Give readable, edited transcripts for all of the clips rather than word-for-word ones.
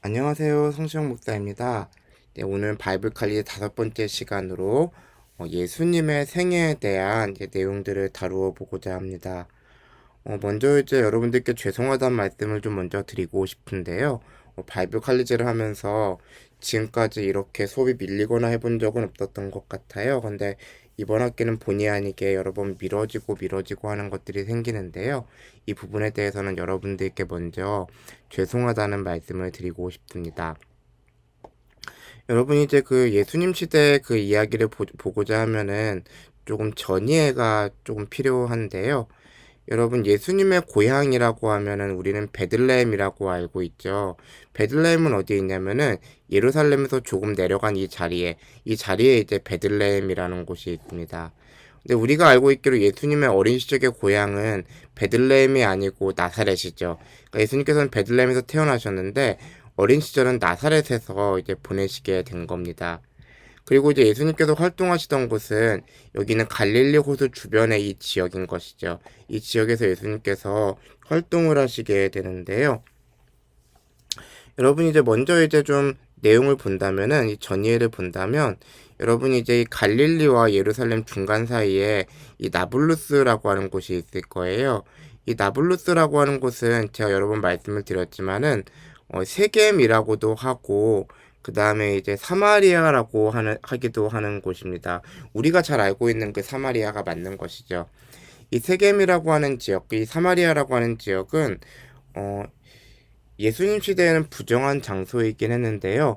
안녕하세요. 성시영 목사입니다. 네, 오늘 바이블 칼리 5번째 시간으로 예수님의 생애에 대한 내용들을 다루어 보고자 합니다. 먼저 여러분들께 죄송하다는 말씀을 좀 먼저 드리고 싶은데요. 바이블 칼리제를 하면서 지금까지 이렇게 수업이 밀리거나 해본 적은 없었던 것 같아요. 근데 이번 학기는 본의 아니게 여러 번 미뤄지고 하는 것들이 생기는데요. 이 부분에 대해서는 여러분들께 먼저 죄송하다는 말씀을 드리고 싶습니다. 여러분이 그 예수님 시대의 그 이야기를 보고자 하면은 조금 전이해가 조금 필요한데요. 여러분, 예수님의 고향이라고 하면은 우리는 베들레헴이라고 알고 있죠. 베들레헴은 어디에 있냐면은 예루살렘에서 조금 내려간 이 자리에 이제 베들레헴이라는 곳이 있습니다. 근데 우리가 알고 있기로 예수님의 어린 시절의 고향은 베들레헴이 아니고 나사렛이죠. 그러니까 예수님께서는 베들레헴에서 태어나셨는데 어린 시절은 나사렛에서 이제 보내시게 된 겁니다. 그리고 이제 예수님께서 활동하시던 곳은 여기는 갈릴리 호수 주변의 이 지역인 것이죠. 이 지역에서 예수님께서 활동을 하시게 되는데요. 여러분이 이제 먼저 좀 내용을 본다면은 이 전이해를 본다면 여러분이 이제 이 갈릴리와 예루살렘 중간 사이에 이 나블루스라고 하는 곳이 있을 거예요. 이 나블루스라고 하는 곳은 제가 여러 번 말씀을 드렸지만은 세겜이라고도 하고 그 다음에 이제 사마리아라고 하기도 하는 곳입니다. 우리가 잘 알고 있는 그 사마리아가 맞는 것이죠. 이 세겜이라고 하는 지역, 이 사마리아라고 하는 지역은 어, 예수님 시대에는 부정한 장소이긴 했는데요.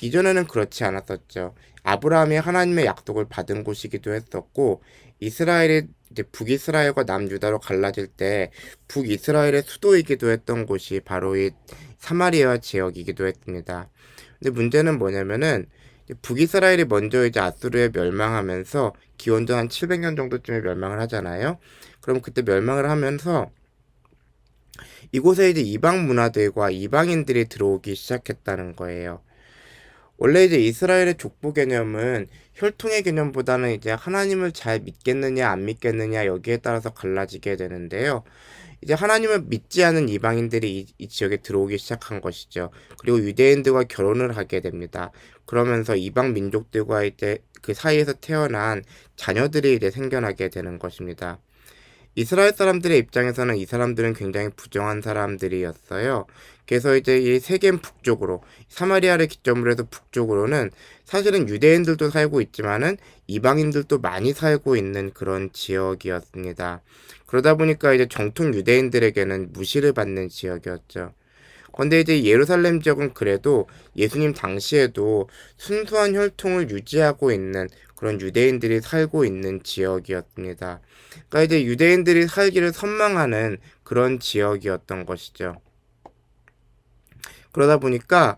이전에는 그렇지 않았었죠. 아브라함이 하나님의 약속을 받은 곳이기도 했었고, 이스라엘이 이제 북이스라엘과 남유다로 갈라질 때 북이스라엘의 수도이기도 했던 곳이 바로 이 사마리아 지역이기도 했습니다. 근데 문제는 뭐냐면은 북이스라엘이 먼저 이제 아수르에 멸망하면서 기원전 한 700년 정도쯤에 멸망을 하잖아요. 그럼 그때 멸망을 하면서 이곳에 이제 이방 문화들과 이방인들이 들어오기 시작했다는 거예요. 원래 이제 이스라엘의 족보 개념은 혈통의 개념보다는 이제 하나님을 잘 믿겠느냐 안 믿겠느냐 여기에 따라서 갈라지게 되는데요. 이제 하나님을 믿지 않은 이방인들이 이 지역에 들어오기 시작한 것이죠. 그리고 유대인들과 결혼을 하게 됩니다. 그러면서 이방 민족들과 이제 그 사이에서 태어난 자녀들이 이제 생겨나게 되는 것입니다. 이스라엘 사람들의 입장에서는 이 사람들은 굉장히 부정한 사람들이었어요. 그래서 이제 이 세겜 북쪽으로 사마리아를 기점으로 해서 북쪽으로는 사실은 유대인들도 살고 있지만은 이방인들도 많이 살고 있는 그런 지역이었습니다. 그러다 보니까 이제 정통 유대인들에게는 무시를 받는 지역이었죠. 근데 이제 예루살렘 지역은 그래도 예수님 당시에도 순수한 혈통을 유지하고 있는 그런 유대인들이 살고 있는 지역이었습니다. 그러니까 이제 유대인들이 살기를 선망하는 그런 지역이었던 것이죠. 그러다 보니까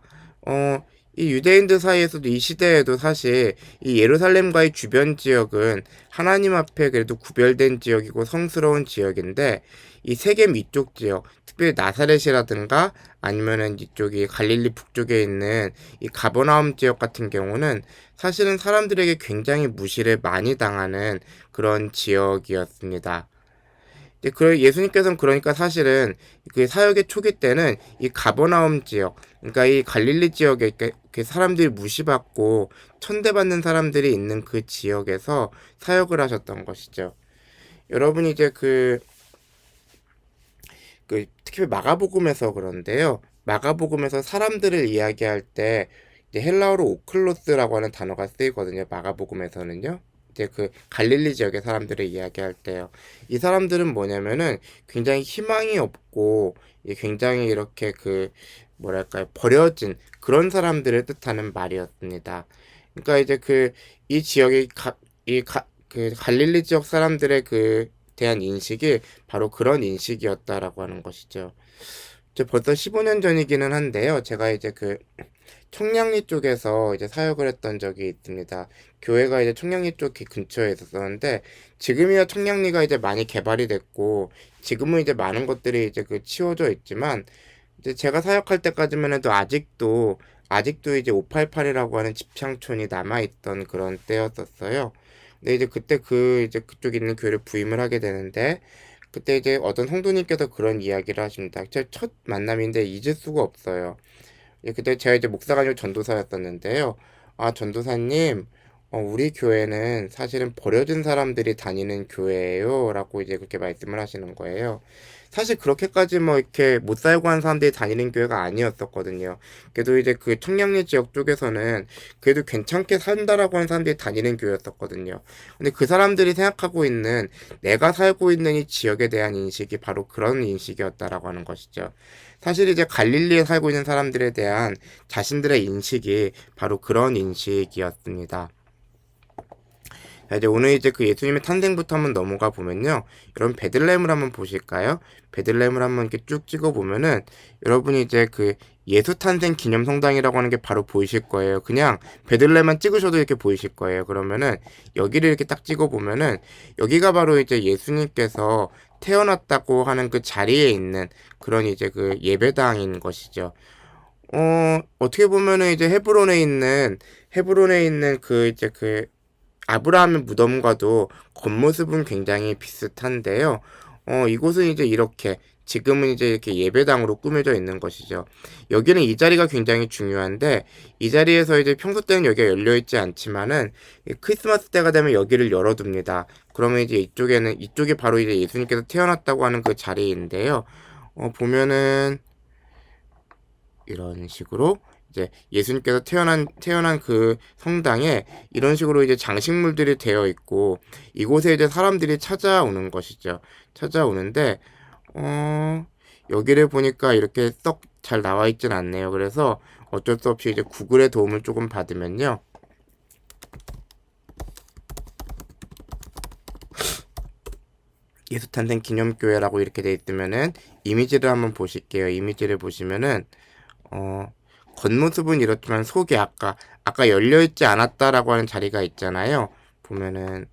이 유대인들 사이에서도 이 시대에도 사실 이 예루살렘과의 주변 지역은 하나님 앞에 그래도 구별된 지역이고 성스러운 지역인데 이 세겜 이쪽 지역, 특별히 나사렛이라든가 아니면은 이쪽이 갈릴리 북쪽에 있는 이 가버나움 지역 같은 경우는 사실은 사람들에게 굉장히 무시를 많이 당하는 그런 지역이었습니다. 예수님께서는 그러니까 사실은 그 사역의 초기 때는 이 가버나움 지역, 그러니까 이 갈릴리 지역에 그 사람들이 무시받고 천대받는 사람들이 있는 그 지역에서 사역을 하셨던 것이죠. 여러분이 이제 특히 마가복음에서 그런데요. 마가복음에서 사람들을 이야기할 때 이제 헬라어로 오클로스라고 하는 단어가 쓰이거든요. 마가복음에서는요. 이제 그 갈릴리 지역의 사람들을 이야기할 때요. 이 사람들은 뭐냐면은 굉장히 희망이 없고 굉장히 이렇게 뭐랄까요 버려진 그런 사람들을 뜻하는 말이었습니다. 그러니까 이제 이 지역의 그 갈릴리 지역 사람들의 대한 인식이 바로 그런 인식이었다라고 하는 것이죠. 이제 벌써 15년 전이기는 한데요. 제가 이제 청량리 쪽에서 이제 사역을 했던 적이 있습니다. 교회가 이제 청량리 쪽 근처에 있었는데 지금이야 청량리가 이제 많이 개발이 됐고 지금은 이제 많은 것들이 이제 치워져 있지만 이제 제가 사역할 때까지만 해도 아직도 이제 588이라고 하는 집창촌이 남아 있던 그런 때였었어요. 근데 이제 그때 이제 그쪽에 있는 교회를 부임을 하게 되는데 그때 이제 어떤 성도님께서 그런 이야기를 하십니다. 제 첫 만남인데 잊을 수가 없어요. 예, 그때 제가 이제 목사가 아니고 전도사였었는데요. 아, 전도사님, 우리 교회는 사실은 버려진 사람들이 다니는 교회예요. 라고 이제 그렇게 말씀을 하시는 거예요. 사실 그렇게까지 뭐 이렇게 못 살고 한 사람들이 다니는 교회가 아니었었거든요. 그래도 이제 그 청량리 지역 쪽에서는 그래도 괜찮게 산다라고 하는 사람들이 다니는 교회였었거든요. 근데 그 사람들이 생각하고 있는 내가 살고 있는 이 지역에 대한 인식이 바로 그런 인식이었다라고 하는 것이죠. 사실 이제 갈릴리에 살고 있는 사람들에 대한 자신들의 인식이 바로 그런 인식이었습니다. 자, 이제 오늘 이제 그 예수님의 탄생부터 한번 넘어가 보면요. 여러분 베들레헴을 한번 보실까요? 베들레헴을 한번 이렇게 쭉 찍어 보면은 여러분이 이제 그 예수 탄생 기념 성당이라고 하는 게 바로 보이실 거예요. 그냥 베들레헴만 찍으셔도 이렇게 보이실 거예요. 그러면은 여기를 이렇게 딱 찍어 보면은 여기가 바로 이제 예수님께서 태어났다고 하는 그 자리에 있는 그런 이제 그 예배당인 것이죠. 어떻게 보면은 이제 헤브론에 있는 그 이제 그 아브라함의 무덤과도 겉모습은 굉장히 비슷한데요. 이곳은 이제 이렇게 지금은 이제 이렇게 예배당으로 꾸며져 있는 것이죠. 여기는 이 자리가 굉장히 중요한데 이 자리에서 이제 평소 때는 여기가 열려 있지 않지만은 크리스마스 때가 되면 여기를 열어둡니다. 그러면 이제 이쪽이 바로 이제 예수님께서 태어났다고 하는 그 자리인데요. 보면은 이런 식으로 이제 예수님께서 태어난 그 성당에 이런 식으로 이제 장식물들이 되어 있고 이곳에 이제 사람들이 찾아오는 것이죠. 찾아오는데 여기를 보니까 이렇게 썩 잘 나와 있진 않네요. 그래서 어쩔 수 없이 이제 구글의 도움을 조금 받으면요. 예수탄생 기념교회라고 이렇게 돼 있으면은 이미지를 한번 보실게요. 이미지를 보시면은 겉모습은 이렇지만 속이 아까 열려있지 않았다라고 하는 자리가 있잖아요. 보면은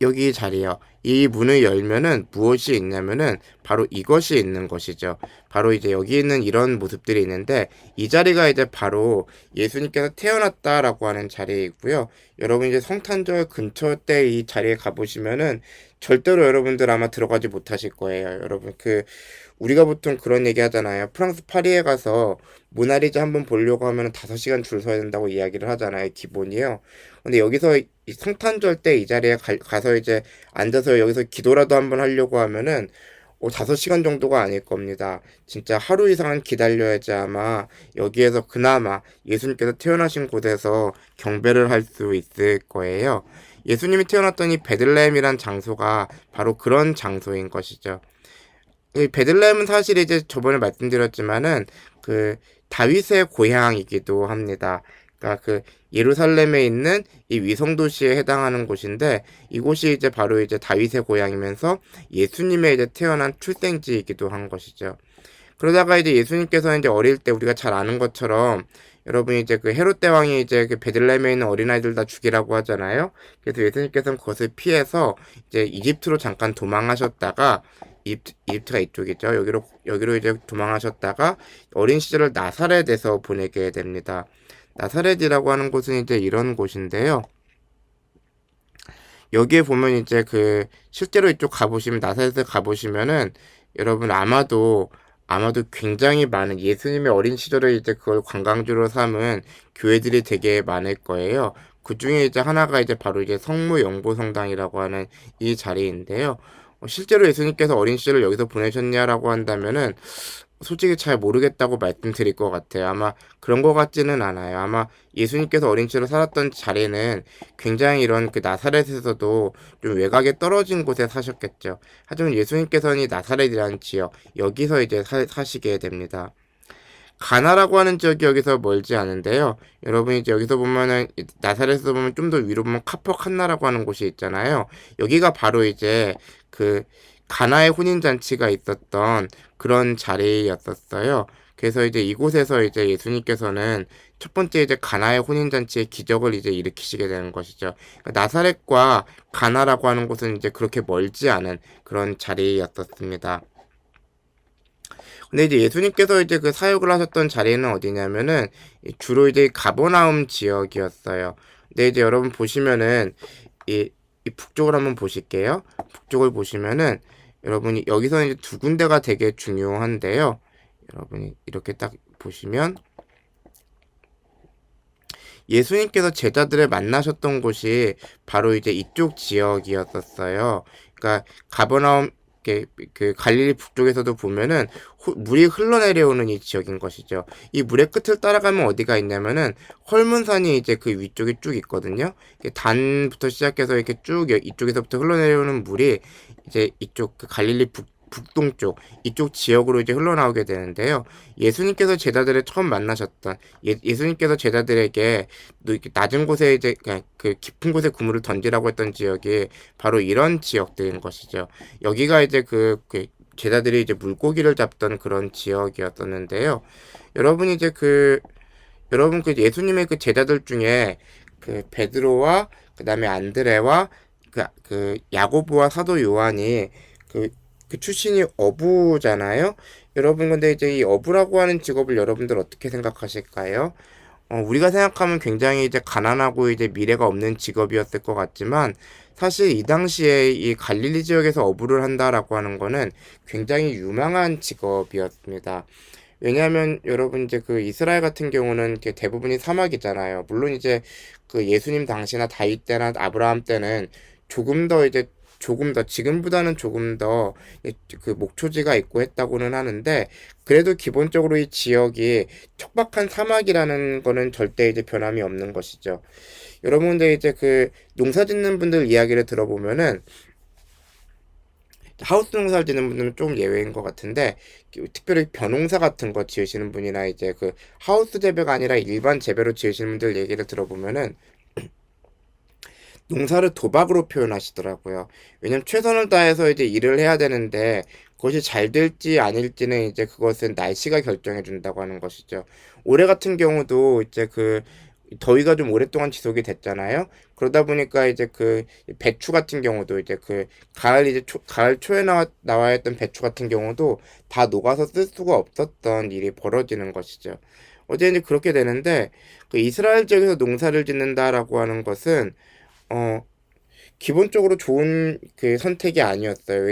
여기 자리요. 이 문을 열면은 무엇이 있냐면은 바로 이것이 있는 것이죠. 바로 이제 여기 있는 이런 모습들이 있는데 이 자리가 이제 바로 예수님께서 태어났다라고 하는 자리이고요. 여러분 이제 성탄절 근처 때 이 자리에 가보시면은 절대로 여러분들 아마 들어가지 못하실 거예요. 여러분 우리가 보통 그런 얘기 하잖아요. 프랑스 파리에 가서 모나리자 한번 보려고 하면 5시간 줄 서야 된다고 이야기를 하잖아요. 기본이요. 근데 여기서 이 성탄절 때 이 자리에 가서 이제 앉아서 여기서 기도라도 한번 하려고 하면은 5시간 정도가 아닐 겁니다. 진짜 하루 이상은 기다려야지 아마 여기에서 그나마 예수님께서 태어나신 곳에서 경배를 할 수 있을 거예요. 예수님이 태어났던 이 베들레헴이란 장소가 바로 그런 장소인 것이죠. 이 베들레헴은 사실 이제 저번에 말씀드렸지만은 그 다윗의 고향이기도 합니다. 그러니까 그 예루살렘에 있는 이 위성 도시에 해당하는 곳인데 이곳이 이제 바로 이제 다윗의 고향이면서 예수님의 이제 태어난 출생지이기도 한 것이죠. 그러다가 이제 예수님께서는 이제 어릴 때 우리가 잘 아는 것처럼 여러분이 이제 그 헤롯 대왕이 이제 그 베들레헴에 있는 어린아이들 다 죽이라고 하잖아요. 그래서 예수님께서는 그것을 피해서 이제 이집트로 잠깐 도망하셨다가 이집트가 이쪽이죠. 여기로 이제 도망하셨다가 어린 시절을 나사렛에서 보내게 됩니다. 나사렛이라고 하는 곳은 이제 이런 곳인데요. 여기에 보면 이제 그 실제로 이쪽 가보시면 나사렛에 가보시면은 여러분 아마도 굉장히 많은 예수님의 어린 시절에 이제 그걸 관광지로 삼은 교회들이 되게 많을 거예요. 그 중에 이제 하나가 이제 바로 이제 성모 영보성당이라고 하는 이 자리인데요. 실제로 예수님께서 어린 시절을 여기서 보내셨냐라고 한다면은 솔직히 잘 모르겠다고 말씀드릴 것 같아요. 아마 그런 것 같지는 않아요. 아마 예수님께서 어린 시절을 살았던 자리는 굉장히 이런 그 나사렛에서도 좀 외곽에 떨어진 곳에 사셨겠죠. 하지만 예수님께서는 이 나사렛이라는 지역, 여기서 이제 사시게 됩니다. 가나라고 하는 지역이 여기서 멀지 않은데요. 여러분이 이제 여기서 보면은 나사렛에서 보면 좀 더 위로 보면 카퍼 칸나라고 하는 곳이 있잖아요. 여기가 바로 이제 그 가나의 혼인 잔치가 있었던 그런 자리였었어요. 그래서 이제 이곳에서 이제 예수님께서는 첫 번째 이제 가나의 혼인 잔치의 기적을 이제 일으키시게 되는 것이죠. 그러니까 나사렛과 가나라고 하는 곳은 이제 그렇게 멀지 않은 그런 자리였었습니다. 근데 이제 예수님께서 이제 그 사역을 하셨던 자리는 어디냐면은 주로 이제 가버나움 지역이었어요. 근데 이제 여러분 보시면은 이 북쪽을 한번 보실게요. 북쪽을 보시면은 여러분이 여기서 이제 두 군데가 되게 중요한데요. 여러분이 이렇게 딱 보시면 예수님께서 제자들을 만나셨던 곳이 바로 이제 이쪽 지역이었었어요. 그러니까 가버나움 그 갈릴리 북쪽에서도 보면은 물이 흘러내려오는 이 지역인 것이죠. 이 물의 끝을 따라가면 어디가 있냐면은 헐문산이 이제 그 위쪽에 쭉 있거든요. 단부터 시작해서 이렇게 쭉 이쪽에서부터 흘러내려오는 물이 이제 이쪽 그 갈릴리 북동쪽 이쪽 지역으로 이제 흘러나오게 되는데요. 예수님께서 제자들을 처음 만나셨던 예수님께서 제자들에게 이렇게 낮은 곳에 이제 그 깊은 곳에 그물을 던지라고 했던 지역이 바로 이런 지역들인 것이죠. 여기가 이제 그 제자들이 이제 물고기를 잡던 그런 지역이었었는데요. 여러분 이제 여러분 그 예수님의 그 제자들 중에 그 베드로와 그다음에 안드레와 그 야고보와 사도 요한이 그 출신이 어부잖아요. 여러분 근데 이제 이 어부라고 하는 직업을 여러분들 어떻게 생각하실까요? 우리가 생각하면 굉장히 이제 가난하고 이제 미래가 없는 직업이었을 것 같지만 사실 이 당시에 이 갈릴리 지역에서 어부를 한다라고 하는 거는 굉장히 유망한 직업이었습니다. 왜냐하면 여러분 이제 그 이스라엘 같은 경우는 대부분이 사막이잖아요. 물론 이제 그 예수님 당시나 다윗 때나 아브라함 때는 조금 더 이제 조금 더 지금보다는 조금 더 그 목초지가 있고 했다고는 하는데 그래도 기본적으로 이 지역이 척박한 사막이라는 거는 절대 이제 변함이 없는 것이죠. 여러분들 이제 그 농사 짓는 분들 이야기를 들어보면은 하우스 농사를 짓는 분들은 좀 예외인 것 같은데 특별히 벼농사 같은 거 지으시는 분이나 이제 그 하우스 재배가 아니라 일반 재배로 지으시는 분들 얘기를 들어보면은 농사를 도박으로 표현하시더라고요. 왜냐면 최선을 다해서 이제 일을 해야 되는데 그것이 잘 될지 아닐지는 이제 그것은 날씨가 결정해 준다고 하는 것이죠. 올해 같은 경우도 이제 그 더위가 좀 오랫동안 지속이 됐잖아요. 그러다 보니까 이제 그 배추 같은 경우도 이제 그 가을 초에 나와야 했던 배추 같은 경우도 다 녹아서 쓸 수가 없었던 일이 벌어지는 것이죠. 어제 이제 그렇게 되는데 그 이스라엘 지역에서 농사를 짓는다라고 하는 것은 어 기본적으로 좋은 그 선택이 아니었어요.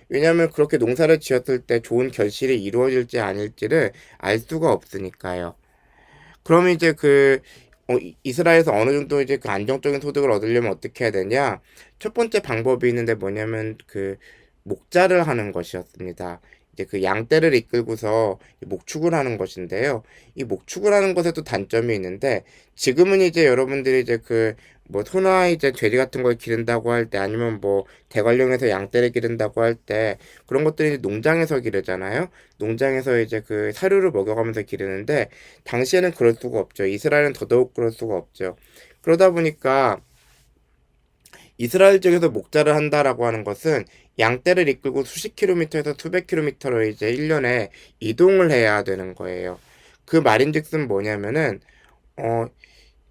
왜냐면 그렇게 농사를 지었을 때 좋은 결실이 이루어질지 아닐지를 알 수가 없으니까요. 그러면 이제 이스라엘에서 어느 정도 이제 그 안정적인 소득을 얻으려면 어떻게 해야 되냐? 첫 번째 방법이 있는데 뭐냐면 그 목자를 하는 것이었습니다. 이제 그 양떼를 이끌고서 목축을 하는 것인데요. 이 목축을 하는 것에도 단점이 있는데 지금은 이제 여러분들이 이제 그 뭐 소나 이제 돼지 같은 걸 기른다고 할 때 아니면 뭐 대관령에서 양떼를 기른다고 할 때 그런 것들이 농장에서 기르잖아요. 농장에서 이제 그 사료를 먹여가면서 기르는데 당시에는 그럴 수가 없죠. 이스라엘은 더더욱 그럴 수가 없죠. 그러다 보니까 이스라엘 쪽에서 목자를 한다라고 하는 것은 양떼를 이끌고 수십 킬로미터에서 수백 킬로미터를 이제 1년에 이동을 해야 되는 거예요. 그 말인즉슨 뭐냐면은 어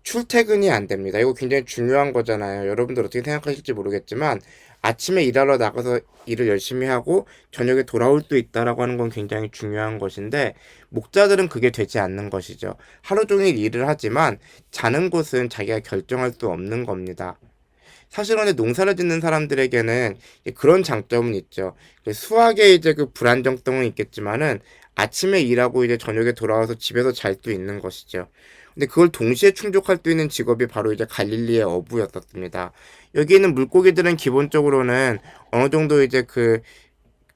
출퇴근이 안 됩니다. 이거 굉장히 중요한 거잖아요. 여러분들 어떻게 생각하실지 모르겠지만 아침에 일하러 나가서 일을 열심히 하고 저녁에 돌아올 수 있다라고 하는 건 굉장히 중요한 것인데 목자들은 그게 되지 않는 것이죠. 하루 종일 일을 하지만 자는 곳은 자기가 결정할 수 없는 겁니다. 사실은 농사를 짓는 사람들에게는 그런 장점은 있죠. 수학의 이제 그 불안정성은 있겠지만은 아침에 일하고 이제 저녁에 돌아와서 집에서 잘 수 있는 것이죠. 근데 그걸 동시에 충족할 수 있는 직업이 바로 이제 갈릴리의 어부였었습니다. 여기 있는 물고기들은 기본적으로는 어느 정도 이제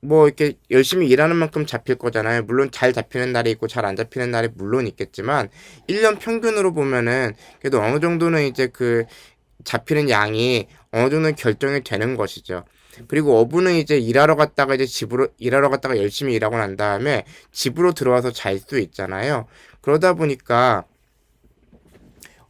뭐 이렇게 열심히 일하는 만큼 잡힐 거잖아요. 물론 잘 잡히는 날이 있고 잘 안 잡히는 날이 물론 있겠지만 1년 평균으로 보면은 그래도 어느 정도는 이제 잡히는 양이 어느 정도 결정이 되는 것이죠. 그리고 어부는 이제 일하러 갔다가 열심히 일하고 난 다음에 집으로 들어와서 잘 수 있잖아요. 그러다 보니까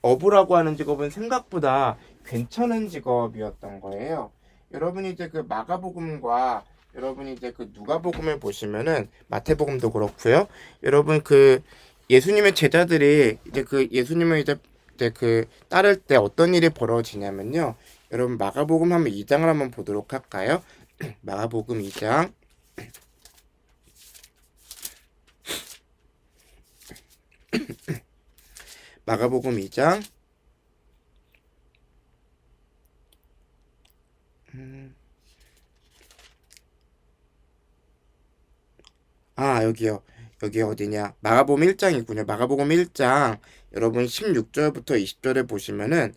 어부라고 하는 직업은 생각보다 괜찮은 직업이었던 거예요. 여러분이 이제 그 마가복음과 여러분이 이제 그 누가복음을 보시면은 마태복음도 그렇고요. 여러분 예수님의 제자들이 이제 예수님을 이제 따를 때 어떤 일이 벌어지냐면요. 여러분 마가복음 한번 2장을 한번 보도록 할까요? 마가복음 2장 마가복음 2장 여기요. 여기 어디냐? 마가복음 1장이군요. 마가복음 1장 여러분 16절부터 20절에 보시면은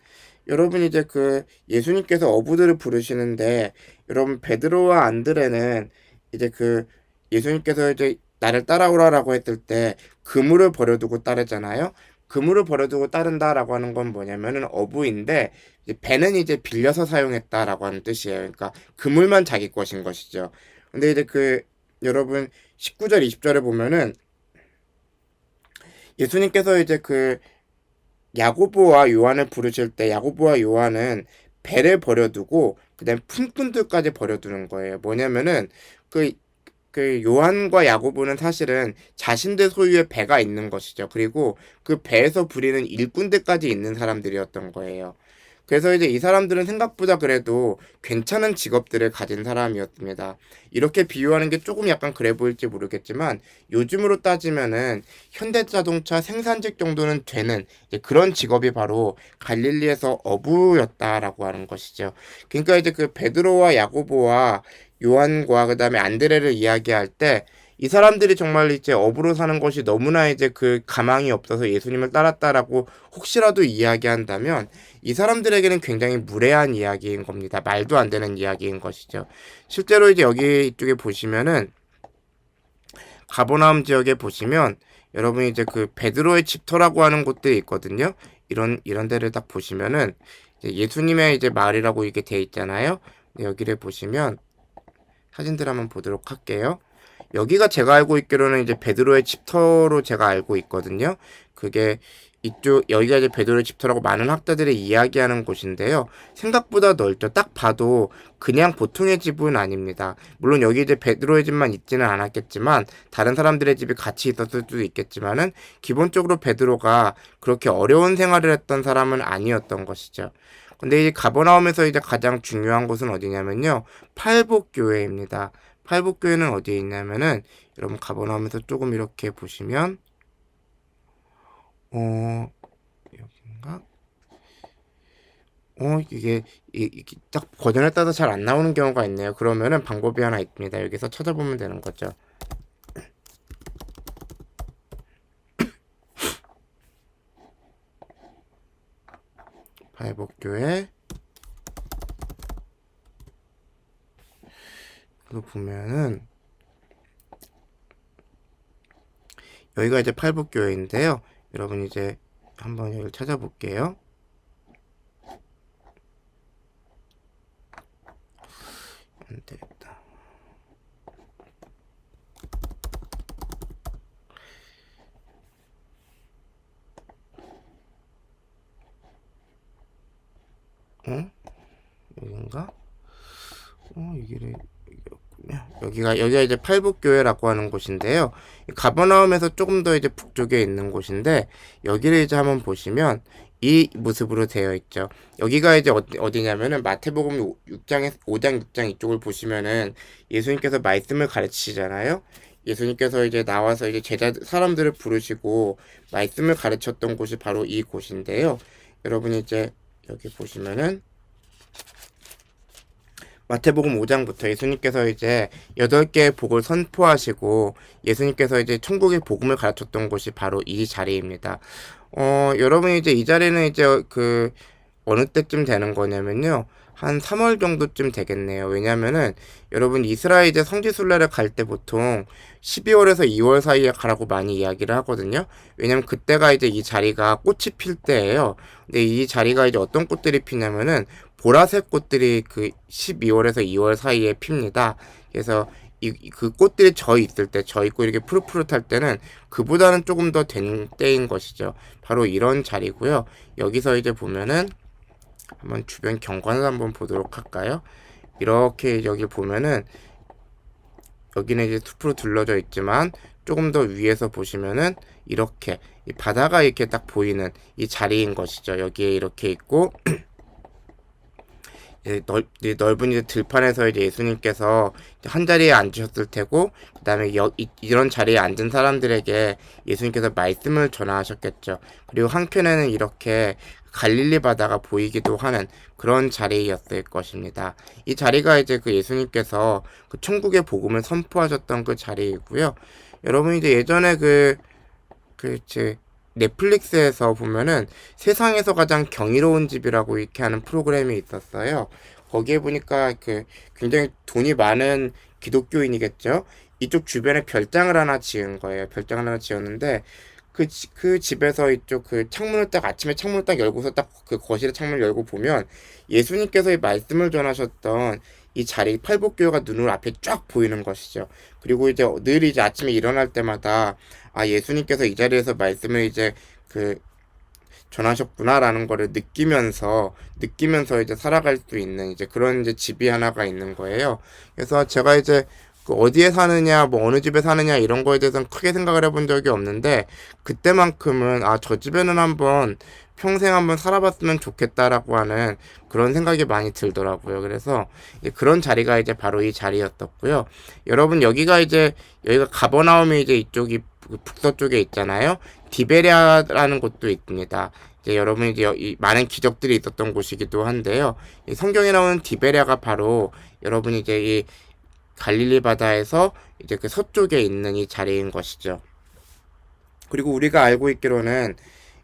여러분 이제 그 예수님께서 어부들을 부르시는데 여러분 베드로와 안드레는 이제 그 예수님께서 이제 나를 따라오라라고 했을 때 그물을 버려두고 따르잖아요. 그물을 버려두고 따른다라고 하는 건 뭐냐면은 어부인데 이제 배는 이제 빌려서 사용했다라고 하는 뜻이에요. 그러니까 그물만 자기 것인 것이죠. 근데 이제 그 여러분 19절 20절에 보면은 예수님께서 이제 그 야고보와 요한을 부르실 때 야고보와 요한은 배를 버려두고 그다음 품꾼들까지 버려두는 거예요. 뭐냐면은 그 요한과 야고보는 사실은 자신들 소유의 배가 있는 것이죠. 그리고 그 배에서 부리는 일꾼들까지 있는 사람들이었던 거예요. 그래서 이제 이 사람들은 생각보다 그래도 괜찮은 직업들을 가진 사람이었습니다. 이렇게 비유하는 게 조금 약간 그래 보일지 모르겠지만 요즘으로 따지면은 현대자동차 생산직 정도는 되는 그런 직업이 바로 갈릴리에서 어부였다라고 하는 것이죠. 그러니까 이제 그 베드로와 야고보와 요한과 그다음에 안드레를 이야기할 때 이 사람들이 정말 이제 어부로 사는 것이 너무나 이제 그 가망이 없어서 예수님을 따랐다라고 혹시라도 이야기한다면 이 사람들에게는 굉장히 무례한 이야기인 겁니다. 말도 안 되는 이야기인 것이죠. 실제로 이제 여기 이쪽에 보시면은 가버나움 지역에 보시면 여러분이 이제 그 베드로의 집터라고 하는 곳들이 있거든요. 이런 데를 딱 보시면은 이제 예수님의 이제 마을이라고 이렇게 돼 있잖아요. 여기를 보시면 사진들 한번 보도록 할게요. 여기가 제가 알고 있기로는 이제 베드로의 집터로 제가 알고 있거든요. 그게 여기가 이제 베드로의 집터라고 많은 학자들이 이야기하는 곳인데요. 생각보다 넓죠. 딱 봐도 그냥 보통의 집은 아닙니다. 물론 여기 이제 베드로의 집만 있지는 않았겠지만 다른 사람들의 집이 같이 있었을 수도 있겠지만은 기본적으로 베드로가 그렇게 어려운 생활을 했던 사람은 아니었던 것이죠. 근데 이 가버나움에서 이제 가장 중요한 곳은 어디냐면요. 팔복교회입니다. 팔복교회는 어디에 있냐면은 여러분 가버나움에서 조금 이렇게 보시면 여긴가? 이게 딱 버전에 따라서 잘 안 나오는 경우가 있네요. 그러면은 방법이 하나 있습니다. 여기서 찾아보면 되는 거죠. 팔복교회 그거 보면은 여기가 이제 팔복교회인데요. 여러분 이제 한번 여기를 찾아볼게요. 안 되겠다. 여긴가? 여기가 이제 팔복교회라고 하는 곳인데요. 가버나움에서 조금 더 이제 북쪽에 있는 곳인데 여기를 이제 한번 보시면 이 모습으로 되어 있죠. 여기가 이제 어디냐면은 마태복음 6장에 5장 6장 이쪽을 보시면은 예수님께서 말씀을 가르치시잖아요. 예수님께서 이제 나와서 이제 사람들을 부르시고 말씀을 가르쳤던 곳이 바로 이 곳인데요. 여러분이 이제 여기 보시면은 마태복음 5장부터 예수님께서 이제 8개의 복을 선포하시고 예수님께서 이제 천국의 복음을 가르쳤던 곳이 바로 이 자리입니다. 여러분이 이제 이 자리는 이제 그 어느 때쯤 되는 거냐면요. 한 3월 정도쯤 되겠네요. 왜냐면은 여러분 이스라엘 이제 성지순례를 갈 때 보통 12월에서 2월 사이에 가라고 많이 이야기를 하거든요. 왜냐면 그때가 이제 이 자리가 꽃이 필 때예요. 근데 이 자리가 이제 어떤 꽃들이 피냐면은 보라색 꽃들이 그 12월에서 2월 사이에 핍니다. 그래서 그 꽃들이 져 있고 이렇게 푸릇푸릇할 때는 그보다는 조금 더 된 때인 것이죠. 바로 이런 자리고요. 여기서 이제 보면은 한번 주변 경관을 한번 보도록 할까요? 이렇게 여기 보면은 여기는 이제 숲으로 둘러져 있지만 조금 더 위에서 보시면은 이렇게 이 바다가 이렇게 딱 보이는 이 자리인 것이죠. 여기에 이렇게 있고 넓은 이제 들판에서 이제 예수님께서 한 자리에 앉으셨을 테고 그다음에 이런 자리에 앉은 사람들에게 예수님께서 말씀을 전하셨겠죠. 그리고 한켠에는 이렇게 갈릴리 바다가 보이기도 하는 그런 자리였을 것입니다. 이 자리가 이제 그 예수님께서 그 천국의 복음을 선포하셨던 그 자리이고요. 여러분 이제 예전에 이제 넷플릭스에서 보면은 세상에서 가장 경이로운 집이라고 이렇게 하는 프로그램이 있었어요. 거기에 보니까 굉장히 돈이 많은 기독교인이겠죠. 이쪽 주변에 별장을 하나 지은 거예요. 별장을 하나 지었는데 그 집에서 이쪽 창문을 딱 아침에 창문을 딱 열고서 딱 그 거실의 창문을 열고 보면 예수님께서 이 말씀을 전하셨던 이 자리 팔복교회가 눈을 앞에 쫙 보이는 것이죠. 그리고 이제 늘 이제 아침에 일어날 때마다 아 예수님께서 이 자리에서 말씀을 이제 전하셨구나라는 거를 느끼면서 이제 살아갈 수 있는 이제 그런 이제 집이 하나가 있는 거예요. 그래서 제가 이제 어디에 사느냐, 뭐 어느 집에 사느냐 이런 거에 대해서는 크게 생각을 해본 적이 없는데 그때만큼은 아, 저 집에는 평생 한번 살아봤으면 좋겠다라고 하는 그런 생각이 많이 들더라고요. 그래서 그런 자리가 이제 바로 이 자리였었고요. 여러분 여기가 가버나움이 이제 이쪽이 북서쪽에 있잖아요. 디베랴라는 곳도 있습니다. 이제 여러분 이제 이 많은 기적들이 있었던 곳이기도 한데요. 이 성경에 나오는 디베랴가 바로 여러분 이제 이 갈릴리 바다에서 이제 그 서쪽에 있는 이 자리인 것이죠. 그리고 우리가 알고 있기로는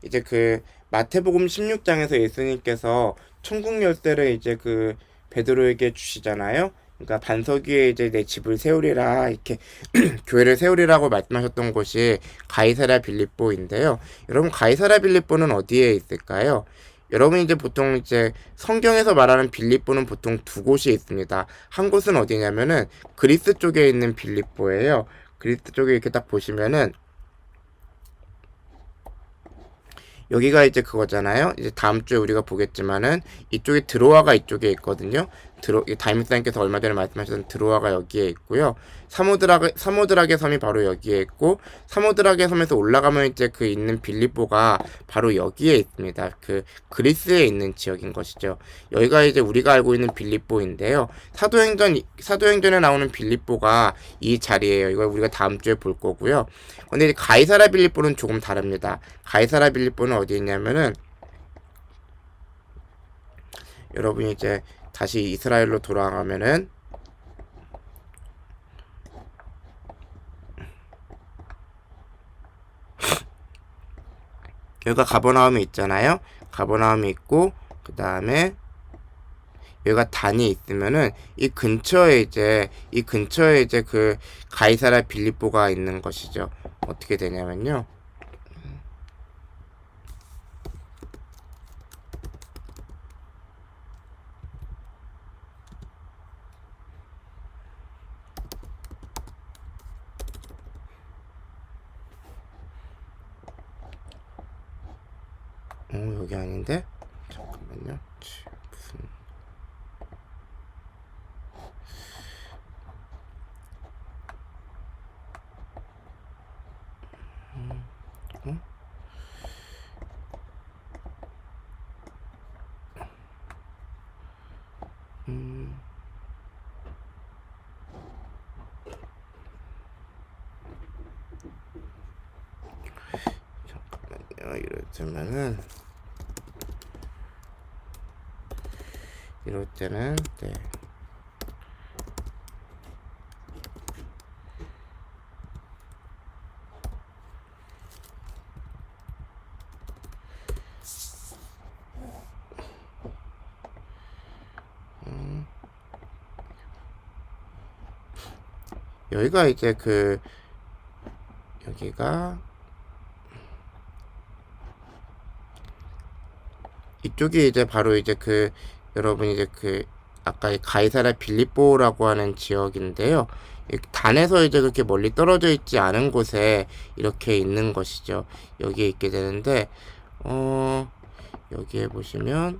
이제 마태복음 16장에서 예수님께서 천국 열쇠를 이제 베드로에게 주시잖아요. 그러니까 반석 위에 이제 내 집을 세우리라 이렇게 교회를 세우리라고 말씀하셨던 곳이 가이사랴 빌립보인데요. 여러분 가이사랴 빌립보는 어디에 있을까요? 여러분 이제 보통 이제 성경에서 말하는 빌립보는 보통 두 곳이 있습니다. 한 곳은 어디냐면은 그리스 쪽에 있는 빌립보예요. 그리스 쪽에 이렇게 딱 보시면은 여기가 이제 그거잖아요. 이제 다음 주에 우리가 보겠지만은 이쪽에 드로아가 이쪽에 있거든요. 다임스님께서 얼마 전에 말씀하셨던 드로아가 여기에 있고요. 사모드락의 섬이 바로 여기에 있고 사모드락의 섬에서 올라가면 이제 있는 빌립보가 바로 여기에 있습니다. 그리스에 있는 지역인 것이죠. 여기가 이제 우리가 알고 있는 빌립보인데요. 사도행전에 나오는 빌립보가 이 자리예요. 이걸 우리가 다음 주에 볼 거고요. 근데 가이사랴 빌립보는 조금 다릅니다. 가이사랴 빌립보는 어디 있냐면은 여러분이 이제 다시 이스라엘로 돌아가면은 여기가 가버나움이 있잖아요. 가버나움이 있고 그 다음에 여기가 단이 있으면은 이 근처에 이제 가이사랴 빌립보가 있는 것이죠. 어떻게 되냐면요. 여기 아닌데? 잠깐만요. 무슨 잠깐만요. 이럴 때는 네. 여기가 이제 여기가 이쪽이 이제 바로 이제 여러분 이제 아까 가이사랴 빌립보라고 하는 지역인데요. 단에서 이제 그렇게 멀리 떨어져 있지 않은 곳에 이렇게 있는 것이죠. 여기에 있게 되는데 여기에 보시면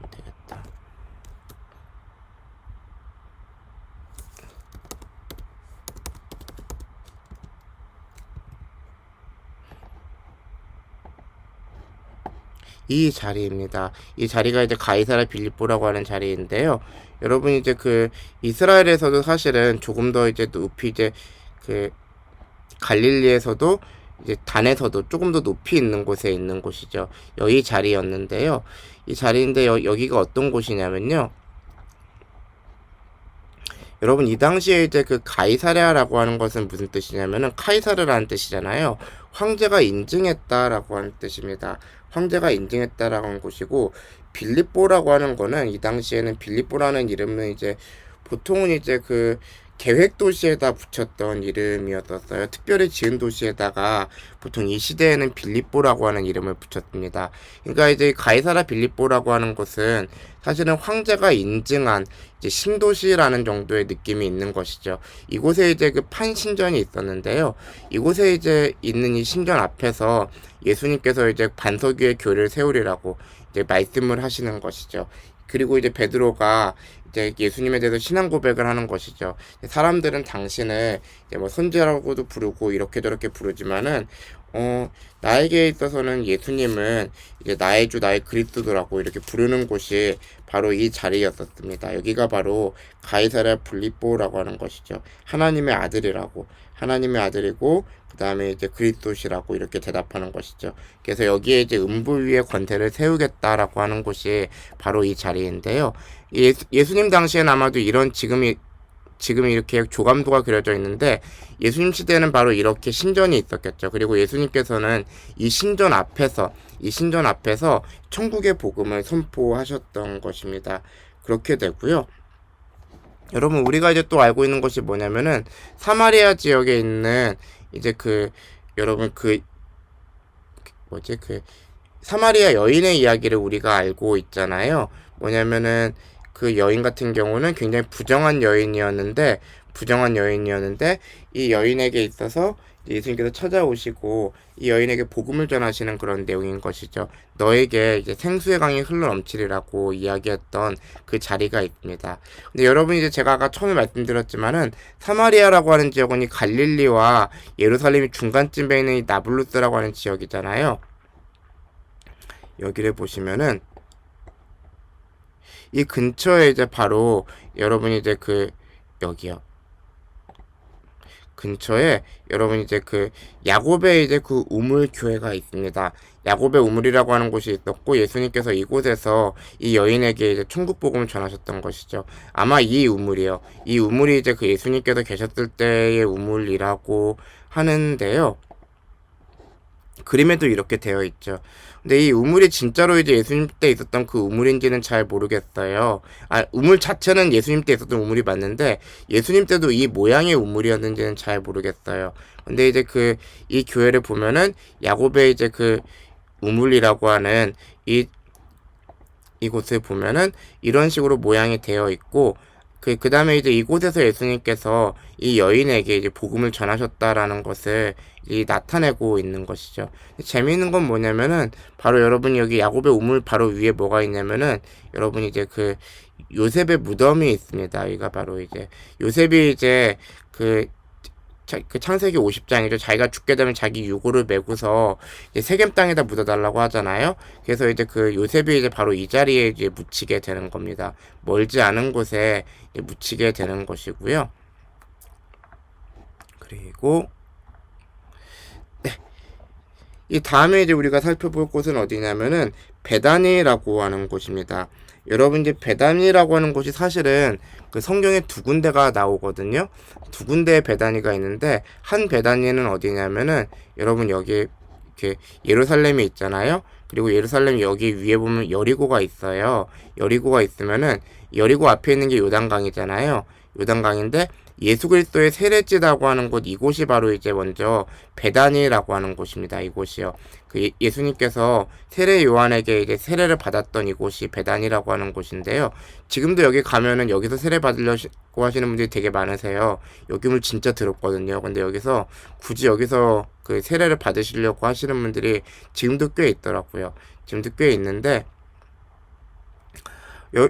안 되겠다. 이 자리입니다. 이 자리가 이제 가이사랴 빌립보라고 하는 자리인데요. 여러분 이제 이스라엘에서도 사실은 조금 더 이제 높이 이제 갈릴리에서도 이제 단에서도 조금 더 높이 있는 곳에 있는 곳이죠. 여기 자리였는데요. 이 자리인데 여기가 어떤 곳이냐면요. 여러분 이 당시에 이제 그 가이사랴라고 하는 것은 무슨 뜻이냐면은 카이사르라는 뜻이잖아요. 황제가 인증했다라고 하는 뜻입니다. 황제가 인증했다라고 하는 곳이고 빌립보라고 하는 거는 이 당시에는 빌립보라는 이름은 이제 보통은 이제 그 계획 도시에다 붙였던 이름이었었어요. 특별히 지은 도시에다가 보통 이 시대에는 빌립보라고 하는 이름을 붙였습니다. 그러니까 이제 가이사라 빌립보라고 하는 것은 사실은 황제가 인증한 이제 신도시라는 정도의 느낌이 있는 것이죠. 이곳에 이제 그 판신전이 있었는데요. 이곳에 이제 있는 이 신전 앞에서 예수님께서 이제 반석 위에 교회를 세우리라고 이제 말씀을 하시는 것이죠. 그리고 이제 베드로가 이제 예수님에 대해서 신앙 고백을 하는 것이죠. 사람들은 당신을 이제 뭐 선지자라고도 부르고 이렇게 저렇게 부르지만은 나에게 있어서는 예수님은 이제 나의 주 나의 그리스도라고 이렇게 부르는 곳이 바로 이 자리였었습니다. 여기가 바로 가이사랴 빌립보라고 하는 것이죠. 하나님의 아들이라고, 하나님의 아들이고 그 다음에 이제 그리스도시라고 이렇게 대답하는 것이죠. 그래서 여기에 이제 음부 위에 권세를 세우겠다라고 하는 곳이 바로 이 자리인데요. 예수님 당시엔 아마도 이런 지금 이렇게 조감도가 그려져 있는데 예수님 시대에는 바로 이렇게 신전이 있었겠죠. 그리고 예수님께서는 이 신전 앞에서 천국의 복음을 선포하셨던 것입니다. 그렇게 되고요. 여러분 우리가 이제 또 알고 있는 것이 뭐냐면은 사마리아 지역에 있는 이제 여러분 사마리아 여인의 이야기를 우리가 알고 있잖아요. 뭐냐면은 그 여인 같은 경우는 굉장히 부정한 여인이었는데 이 여인에게 있어서 예수님께서 찾아오시고 이 여인에게 복음을 전하시는 그런 내용인 것이죠. 너에게 이제 생수의 강이 흘러 넘치리라고 이야기했던 그 자리가 있습니다. 근데 여러분 이제 제가 아까 처음에 말씀드렸지만은 사마리아라고 하는 지역은 이 갈릴리와 예루살렘이 중간쯤에 있는 이 나블루스라고 하는 지역이잖아요. 여기를 보시면은 이 근처에 이제 바로 여러분이 이제 여기요. 근처에 여러분 이제 야곱의 이제 우물 교회가 있습니다. 야곱의 우물이라고 하는 곳이 있었고 예수님께서 이곳에서 이 여인에게 이제 천국 복음을 전하셨던 것이죠. 아마 이 우물이요. 이 우물이 이제 예수님께서 계셨을 때의 우물이라고 하는데요. 그림에도 이렇게 되어 있죠. 근데 이 우물이 진짜로 이제 예수님 때 있었던 그 우물인지는 잘 모르겠어요. 우물 자체는 예수님 때 있었던 우물이 맞는데 예수님 때도 이 모양의 우물이었는지는 잘 모르겠어요. 근데 이제 이 교회를 보면은 야곱의 이제 우물이라고 하는 이곳을 보면은 이런 식으로 모양이 되어 있고 그 다음에 이제 이곳에서 예수님께서 이 여인에게 이제 복음을 전하셨다라는 것을 나타내고 있는 것이죠. 재미있는 건 뭐냐면은 바로 여러분 여기 야곱의 우물 바로 위에 뭐가 있냐면은 여러분 이제 요셉의 무덤이 있습니다. 여기가 바로 이제 요셉이 이제 창세기 50장이죠. 자기가 죽게 되면 자기 유고를 메고서 이제 세겜 땅에다 묻어달라고 하잖아요. 그래서 이제 요셉이 이제 바로 이 자리에 이제 묻히게 되는 겁니다. 멀지 않은 곳에 묻히게 되는 것이고요. 그리고 이 다음에 이제 우리가 살펴볼 곳은 어디냐면은 베다니라고 하는 곳입니다. 여러분 이제 베다니라고 하는 곳이 사실은 성경에 두 군데가 나오거든요. 두 군데의 베다니가 있는데 한 베다니는 어디냐면은 여러분 여기 이렇게 예루살렘이 있잖아요. 그리고 예루살렘 여기 위에 보면 여리고가 있어요. 여리고가 있으면은 여리고 앞에 있는 게 요단강이잖아요. 요단강인데 예수 그리스도의 세례지라고 하는 곳 이곳이 바로 이제 먼저 베다니라고 하는 곳입니다. 이곳이요. 예수님께서 세례 요한에게 이제 세례를 받았던 이곳이 베다니라고 하는 곳인데요. 지금도 여기 가면은 여기서 세례 받으려고 하시는 분들이 되게 많으세요. 여기물 진짜 더럽거든요. 근데 굳이 여기서 세례를 받으시려고 하시는 분들이 지금도 꽤 있더라고요. 지금도 꽤 있는데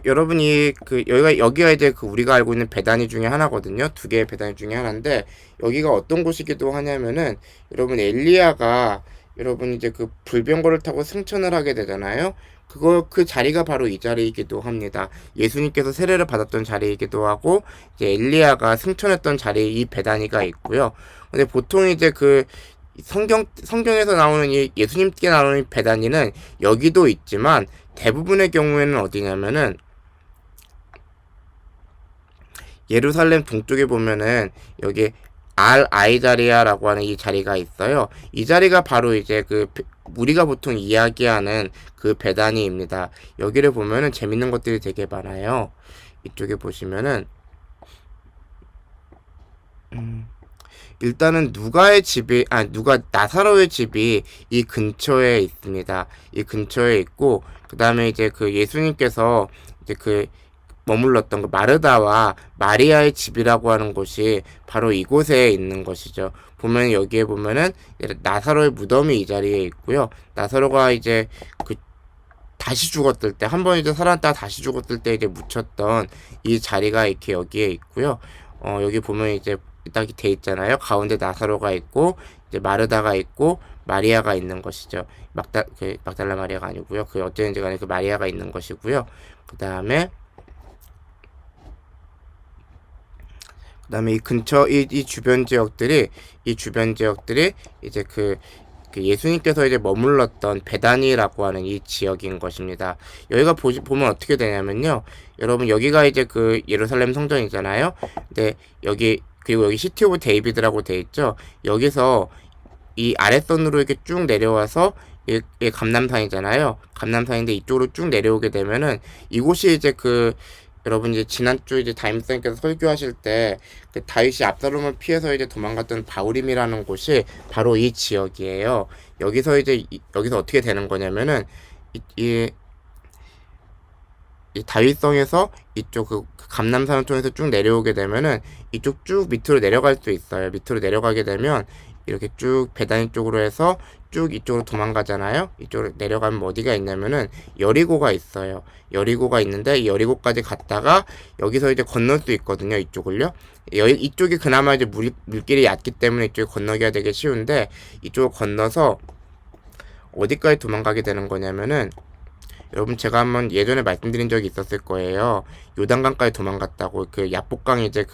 여러분이 여기가 이제 우리가 알고 있는 베다니 중에 하나거든요. 두 개의 베다니 중에 하나인데 여기가 어떤 곳이기도 하냐면은 여러분 엘리야가 여러분 이제 불병거를 타고 승천을 하게 되잖아요. 그 자리가 바로 이 자리이기도 합니다. 예수님께서 세례를 받았던 자리이기도 하고 이제 엘리야가 승천했던 자리 이 베다니가 있고요. 근데 보통 이제 성경에서 나오는 이 예수님께 나오는 이 베다니는 여기도 있지만 대부분의 경우에는 어디냐면은 예루살렘 동쪽에 보면은 여기 알 아이자리아라고 하는 이 자리가 있어요. 이 자리가 바로 이제 우리가 보통 이야기하는 그 베다니입니다. 여기를 보면은 재밌는 것들이 되게 많아요. 이쪽에 보시면은 일단은 누가 나사로의 집이 이 근처에 있습니다. 이 근처에 있고, 그 다음에 이제 예수님께서 이제 머물렀던 마르다와 마리아의 집이라고 하는 곳이 바로 이곳에 있는 것이죠. 보면 여기에 보면은 나사로의 무덤이 이 자리에 있고요. 나사로가 이제 다시 죽었을 때, 한 번 이제 살았다가 다시 죽었을 때 이제 묻혔던 이 자리가 이렇게 여기에 있고요. 여기 보면 이제 딱 돼 있잖아요. 가운데 나사로가 있고, 이제 마르다가 있고, 마리아가 있는 것이죠. 막달라 마리아가 아니고요. 어쨌든지 간에 마리아가 있는 것이고요. 그 다음에 이 근처 이 주변 지역들이 이제 예수님께서 이제 머물렀던 베다니라고 하는 이 지역인 것입니다. 여기가 보면 어떻게 되냐면요. 여러분 여기가 이제 예루살렘 성전이잖아요. 근데 그리고 여기 시티 오브 데이비드라고 돼 있죠. 여기서 이 아랫선으로 이렇게 쭉 내려와서 이 감람산이잖아요. 감람산인데 이쪽으로 쭉 내려오게 되면은 이곳이 이제 여러분 이제 지난주 이제 다임쌤께서 설교하실 때 다윗이 압살롬을 피해서 이제 도망갔던 바우림이라는 곳이 바로 이 지역이에요. 여기서 어떻게 되는 거냐면은 이 다윗성에서 이쪽 감람산 쪽에서 쭉 내려오게 되면은 이쪽 쭉 밑으로 내려갈 수 있어요. 밑으로 내려가게 되면 이렇게 쭉 베다니 쪽으로 해서 쭉 이쪽으로 도망가잖아요. 이쪽으로 내려가면 어디가 있냐면은 여리고가 있어요. 여리고가 있는데 이 여리고까지 갔다가 여기서 이제 건널 수 있거든요. 이쪽을요. 이쪽이 그나마 이제 물길이 얕기 때문에 이쪽에 건너기가 되게 쉬운데 이쪽을 건너서 어디까지 도망가게 되는 거냐면은 여러분 제가 한번 예전에 말씀드린 적이 있었을 거예요. 요단강까지 도망갔다고. 야복강 이제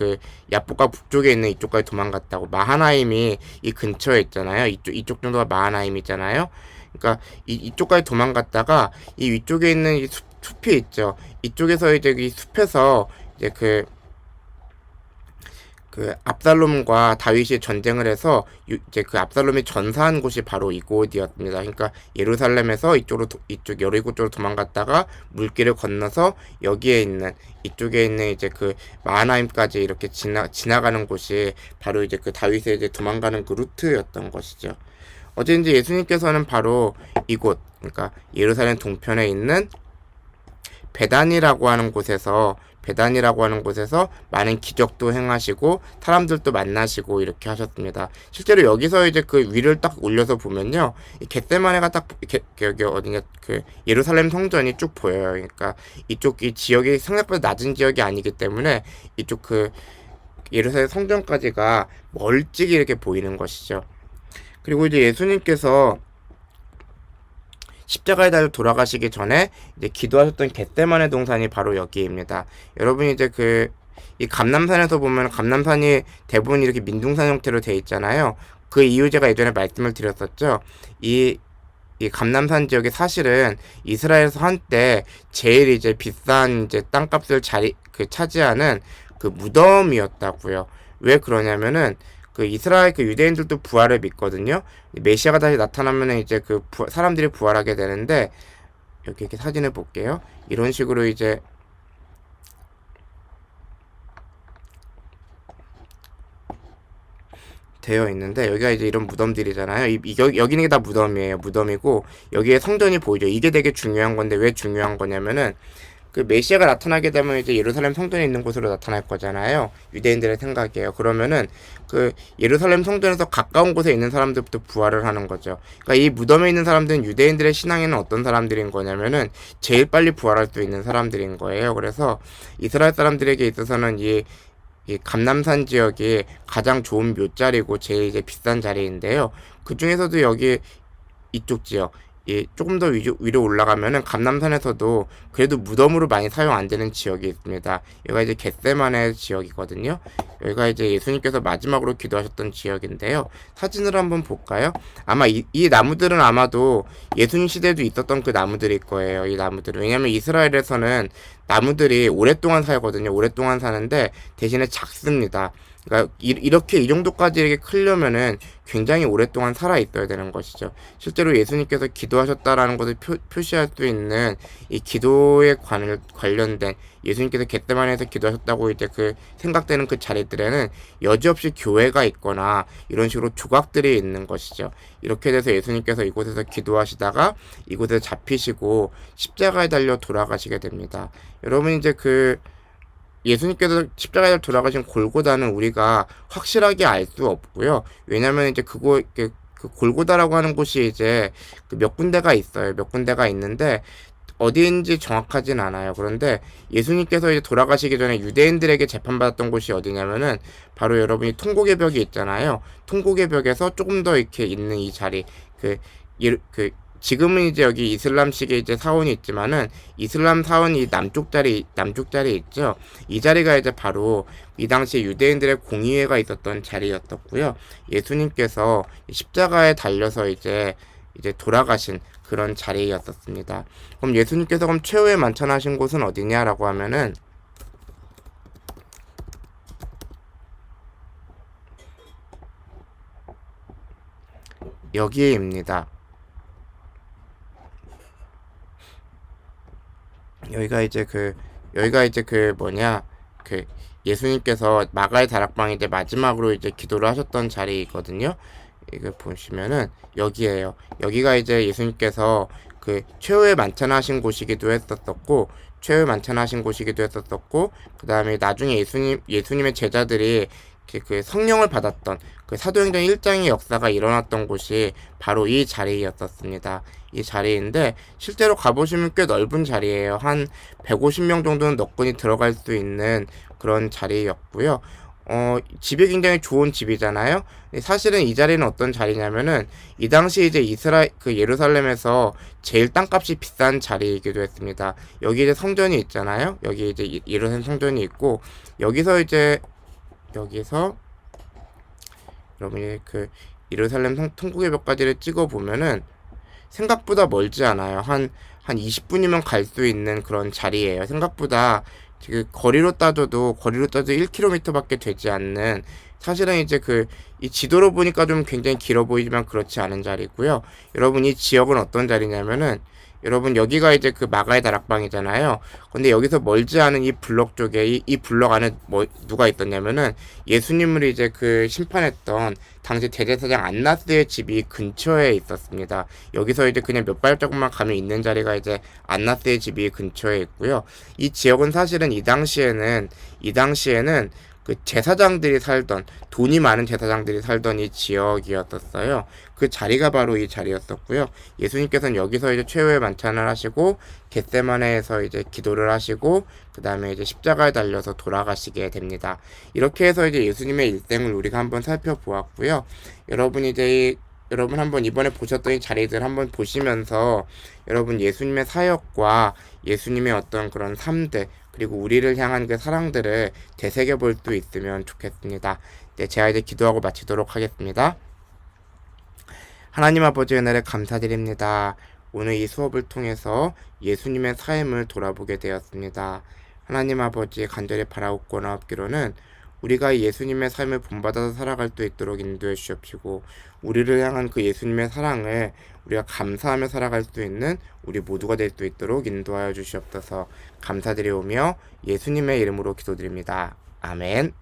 야복강 북쪽에 있는 이쪽까지 도망갔다고. 마하나임이 이 근처에 있잖아요. 이쪽 정도가 마하나임이잖아요. 그러니까 이쪽까지 도망갔다가 이 위쪽에 있는 이 숲이 있죠. 이쪽에서 이제 이 숲에서 이제 압살롬과 다윗이 전쟁을 해서 이제 압살롬이 전사한 곳이 바로 이곳이었습니다. 그러니까 예루살렘에서 이쪽 여리고 쪽으로 도망갔다가 물길을 건너서 이쪽에 있는 이제 마하나임까지 이렇게 지나가는 곳이 바로 이제 다윗의 이제 도망가는 루트였던 것이죠. 어쨌든지 예수님께서는 바로 이곳, 그러니까 예루살렘 동편에 있는 베단이라고 하는 곳에서 많은 기적도 행하시고 사람들도 만나시고 이렇게 하셨습니다. 실제로 여기서 이제 위를 딱 올려서 보면요, 겟세마네가 딱 여기 어디냐 예루살렘 성전이 쭉 보여요. 그러니까 이쪽 이 지역이 생각보다 낮은 지역이 아니기 때문에 이쪽 예루살렘 성전까지가 멀찍이 이렇게 보이는 것이죠. 그리고 이제 예수님께서 십자가에 달려 돌아가시기 전에 이제 기도하셨던 겟세마네 동산이 바로 여기입니다. 여러분이 이제 이 감람산에서 보면 감람산이 대부분 이렇게 민둥산 형태로 되어 있잖아요. 그 이유 제가 예전에 말씀을 드렸었죠. 이 감람산 지역이 사실은 이스라엘에서 한때 제일 이제 비싼 이제 땅값을 차지하는 무덤이었다고요. 왜 그러냐면은 이스라엘 유대인들도 부활을 믿거든요. 메시아가 다시 나타나면은 이제 사람들이 부활하게 되는데, 여기 이렇게 사진을 볼게요. 이런 식으로 이제 되어 있는데, 여기가 이제 이런 무덤들이잖아요. 여기는 다 무덤이에요. 무덤이고 여기에 성전이 보이죠. 이게 되게 중요한 건데, 왜 중요한 거냐면은 메시아가 나타나게 되면 이제 예루살렘 성전에 있는 곳으로 나타날 거잖아요. 유대인들의 생각이에요. 그러면은 예루살렘 성전에서 가까운 곳에 있는 사람들부터 부활을 하는 거죠. 그러니까 이 무덤에 있는 사람들은 유대인들의 신앙에는 어떤 사람들인 거냐면은 제일 빨리 부활할 수 있는 사람들인 거예요. 그래서 이스라엘 사람들에게 있어서는 이 감람산 지역이 가장 좋은 묘자리고 제일 이제 비싼 자리인데요. 그 중에서도 여기 이쪽 지역, 조금 더 위로 올라가면은 감람산에서도 그래도 무덤으로 많이 사용 안 되는 지역이 있습니다. 여기가 이제 겟세마네 지역이거든요. 여기가 이제 예수님께서 마지막으로 기도하셨던 지역인데요. 사진을 한번 볼까요? 아마 이 나무들은 아마도 예수님 시대에도 있었던 그 나무들일 거예요. 이 나무들은. 왜냐면 이스라엘에서는 나무들이 오랫동안 살거든요. 오랫동안 사는데 대신에 작습니다. 그러니까 이렇게 이 정도까지 이렇게 크려면은 굉장히 오랫동안 살아 있어야 되는 것이죠. 실제로 예수님께서 기도하셨다라는 것을 표시할 수 있는 이 기도에 관련된 예수님께서 겟세마네에서 기도하셨다고 이제 그 생각되는 그 자리들에는 여지없이 교회가 있거나 이런 식으로 조각들이 있는 것이죠. 이렇게 돼서 예수님께서 이곳에서 기도하시다가 이곳에서 잡히시고 십자가에 달려 돌아가시게 됩니다. 여러분 이제 예수님께서 십자가에 돌아가신 골고다는 우리가 확실하게 알 수 없고요. 왜냐면 이제 그 골고다라고 하는 곳이 이제 몇 군데가 있어요. 몇 군데가 있는데 어디인지 정확하진 않아요. 그런데 예수님께서 이제 돌아가시기 전에 유대인들에게 재판받았던 곳이 어디냐면은 바로 여러분이 통곡의 벽이 있잖아요. 통곡의 벽에서 조금 더 이렇게 있는 이 자리 지금은 이제 여기 이슬람식의 이제 사원이 있지만은 이슬람 사원이 남쪽 자리 있죠. 이 자리가 이제 바로 이 당시 유대인들의 공의회가 있었던 자리였었고요. 예수님께서 십자가에 달려서 이제 돌아가신 그런 자리였었습니다. 그럼 예수님께서 최후의 만찬하신 곳은 어디냐라고 하면은 여기입니다. 여기가 이제 예수님께서 마가의 다락방에 이제 마지막으로 이제 기도를 하셨던 자리이거든요. 이거 보시면은 여기에요. 여기가 이제 예수님께서 최후의 만찬하신 곳이기도 했었고, 그 다음에 나중에 예수님의 제자들이 그 성령을 받았던 그 사도행전 1장의 역사가 일어났던 곳이 바로 이 자리였었습니다. 이 자리인데 실제로 가보시면 꽤 넓은 자리예요. 한 150명 정도는 너끈히 들어갈 수 있는 그런 자리였고요. 집이 굉장히 좋은 집이잖아요. 사실은 이 자리는 어떤 자리냐면은 이 당시 이제 예루살렘에서 제일 땅값이 비싼 자리이기도 했습니다. 여기 이제 성전이 있잖아요. 여기 이제 예루살렘 성전이 있고 여기서 여러분이 예루살렘 통곡의 벽까지를 찍어 보면은 생각보다 멀지 않아요. 한 20분이면 갈 수 있는 그런 자리예요. 생각보다 거리로 따져도 1km밖에 되지 않는, 사실은 이제 이 지도로 보니까 좀 굉장히 길어 보이지만 그렇지 않은 자리고요. 여러분 이 지역은 어떤 자리냐면은 여러분 여기가 이제 마가의 다락방이잖아요. 근데 여기서 멀지 않은 이 블럭 쪽에 이 블럭 안에 누가 있었냐면은 예수님을 이제 심판했던 당시 대제사장 안나스의 집이 근처에 있었습니다. 여기서 이제 그냥 몇 발자국만 가면 있는 자리가 이제 안나스의 집이 근처에 있고요. 이 지역은 사실은 이 당시에는 돈이 많은 제사장들이 살던 이 지역이었었어요. 그 자리가 바로 이 자리였었고요. 예수님께서는 여기서 이제 최후의 만찬을 하시고 겟세마네에서 이제 기도를 하시고 그 다음에 이제 십자가에 달려서 돌아가시게 됩니다. 이렇게 해서 이제 예수님의 일생을 우리가 한번 살펴보았고요. 여러분 한번 이번에 보셨던 이 자리들 한번 보시면서 여러분 예수님의 사역과 예수님의 어떤 그런 삶들 그리고 우리를 향한 그 사랑들을 되새겨 볼 수 있으면 좋겠습니다. 네, 제가 이제 기도하고 마치도록 하겠습니다. 하나님 아버지 은혜를 감사드립니다. 오늘 이 수업을 통해서 예수님의 삶을 돌아보게 되었습니다. 하나님 아버지 간절히 바라옵고 나옵기로는 우리가 예수님의 삶을 본받아서 살아갈 수 있도록 인도해 주시옵시고 우리를 향한 그 예수님의 사랑을 우리가 감사하며 살아갈 수 있는 우리 모두가 될 수 있도록 인도하여 주시옵소서. 감사드리오며 예수님의 이름으로 기도드립니다. 아멘.